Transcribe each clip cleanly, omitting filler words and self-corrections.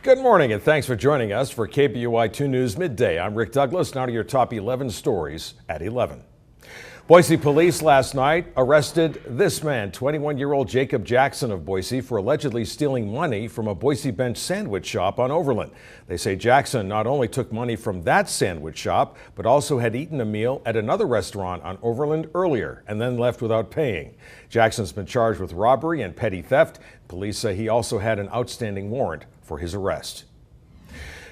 Good morning and thanks for joining us for KBUI 2 News Midday. I'm Rick Douglas, now to your top 11 stories at 11. Boise police last night arrested this man, 21-year-old Jacob Jackson of Boise, for allegedly stealing money from a Boise Bench sandwich shop on Overland. They say Jackson not only took money from that sandwich shop, but also had eaten a meal at another restaurant on Overland earlier and then left without paying. Jackson's been charged with robbery and petty theft. Police say he also had an outstanding warrant for his arrest.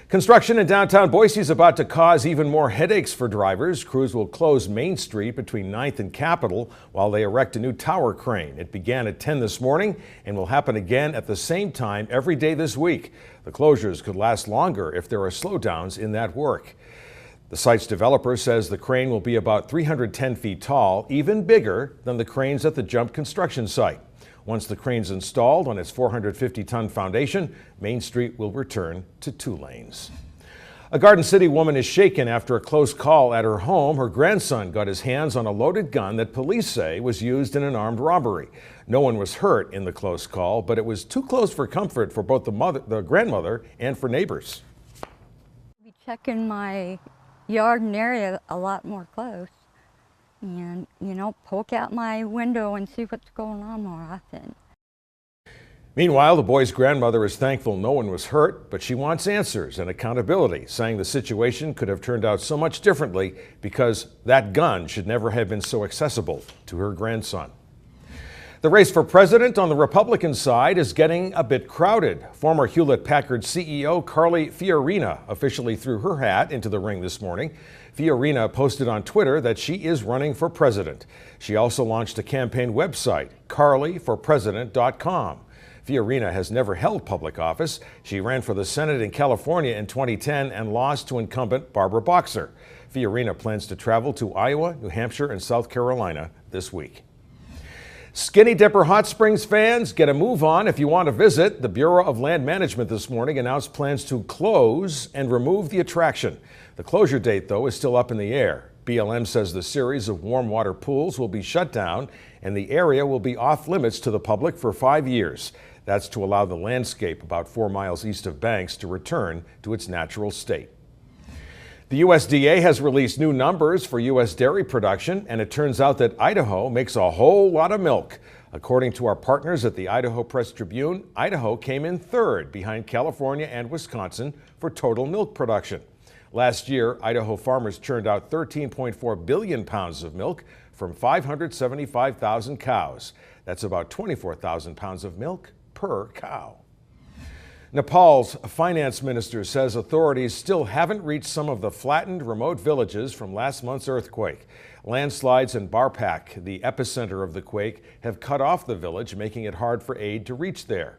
Construction in downtown Boise is about to cause even more headaches for drivers. Crews will close Main Street between 9th and Capitol while they erect a new tower crane. It began at 10 this morning and will happen again at the same time every day this week. The closures could last longer if there are slowdowns in that work. The site's developer says the crane will be about 310 feet tall, even bigger than the cranes at the Jump construction site. Once the crane's installed on its 450-ton foundation, Main Street will return to 2 lanes. A Garden City woman is shaken after a close call at her home. Her grandson got his hands on a loaded gun that police say was used in an armed robbery. No one was hurt in the close call, but it was too close for comfort for both the grandmother and for neighbors. I'll be checking my yard and area a lot more close. And, poke out my window and see what's going on more often. Meanwhile, the boy's grandmother is thankful no one was hurt, but she wants answers and accountability, saying the situation could have turned out so much differently because that gun should never have been so accessible to her grandson. The race for president on the Republican side is getting a bit crowded. Former Hewlett-Packard CEO Carly Fiorina officially threw her hat into the ring this morning. Fiorina posted on Twitter that she is running for president. She also launched a campaign website, carlyforpresident.com. Fiorina has never held public office. She ran for the Senate in California in 2010 and lost to incumbent Barbara Boxer. Fiorina plans to travel to Iowa, New Hampshire, and South Carolina this week. Skinny Dipper Hot Springs fans, get a move on if you want to visit. The Bureau of Land Management this morning announced plans to close and remove the attraction. The closure date, though, is still up in the air. BLM says the series of warm water pools will be shut down and the area will be off limits to the public for 5 years. That's to allow the landscape about 4 miles east of Banks to return to its natural state. The USDA has released new numbers for U.S. dairy production, and it turns out that Idaho makes a whole lot of milk. According to our partners at the Idaho Press Tribune, Idaho came in 3rd behind California and Wisconsin for total milk production. Last year, Idaho farmers churned out 13.4 billion pounds of milk from 575,000 cows. That's about 24,000 pounds of milk per cow. Nepal's finance minister says authorities still haven't reached some of the flattened remote villages from last month's earthquake. Landslides in Barpak, the epicenter of the quake, have cut off the village, making it hard for aid to reach there.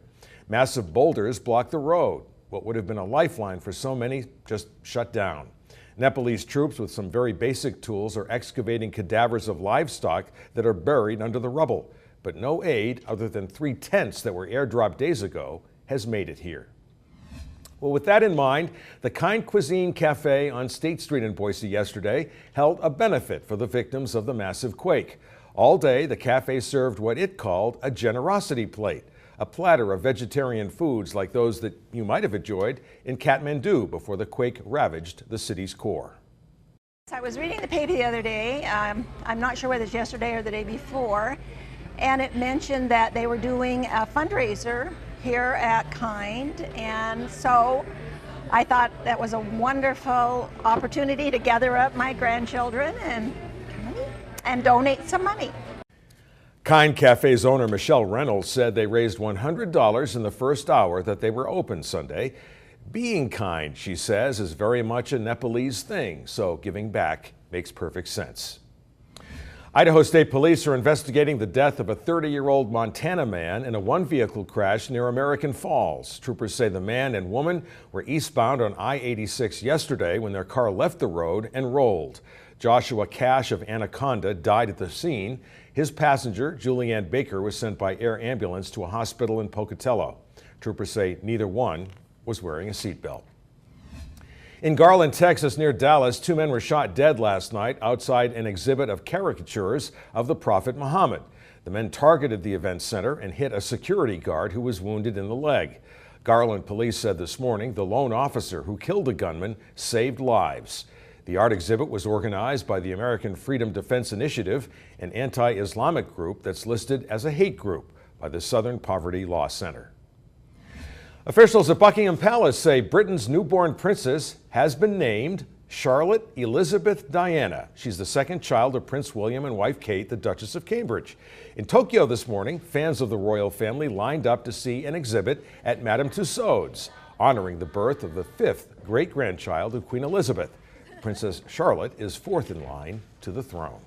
Massive boulders block the road. What would have been a lifeline for so many just shut down. Nepalese troops with some very basic tools are excavating cadavers of livestock that are buried under the rubble. But no aid, other than 3 tents that were airdropped days ago, has made it here. Well, with that in mind, the Kind Cuisine Cafe on State Street in Boise yesterday held a benefit for the victims of the massive quake. All day, the cafe served what it called a generosity plate, a platter of vegetarian foods like those that you might have enjoyed in Kathmandu before the quake ravaged the city's core. I was reading the paper the other day, I'm not sure whether it's yesterday or the day before, and it mentioned that they were doing a fundraiser here at Kind, and so I thought that was a wonderful opportunity to gather up my grandchildren and donate some money. Kind Cafe's owner Michelle Reynolds said they raised $100 in the first hour that they were open Sunday. Being kind, she says, is very much a Nepalese thing, so giving back makes perfect sense. Idaho State Police are investigating the death of a 30-year-old Montana man in a one-vehicle crash near American Falls. Troopers say the man and woman were eastbound on I-86 yesterday when their car left the road and rolled. Joshua Cash of Anaconda died at the scene. His passenger, Julianne Baker, was sent by air ambulance to a hospital in Pocatello. Troopers say neither one was wearing a seatbelt. In Garland, Texas, near Dallas, 2 men were shot dead last night outside an exhibit of caricatures of the Prophet Muhammad. The men targeted the event center and hit a security guard who was wounded in the leg. Garland police said this morning the lone officer who killed the gunman saved lives. The art exhibit was organized by the American Freedom Defense Initiative, an anti-Islamic group that's listed as a hate group by the Southern Poverty Law Center. Officials at Buckingham Palace say Britain's newborn princess has been named Charlotte Elizabeth Diana. She's the second child of Prince William and wife Kate, the Duchess of Cambridge. In Tokyo this morning, fans of the royal family lined up to see an exhibit at Madame Tussauds, honoring the birth of the fifth great-grandchild of Queen Elizabeth. Princess Charlotte is fourth in line to the throne.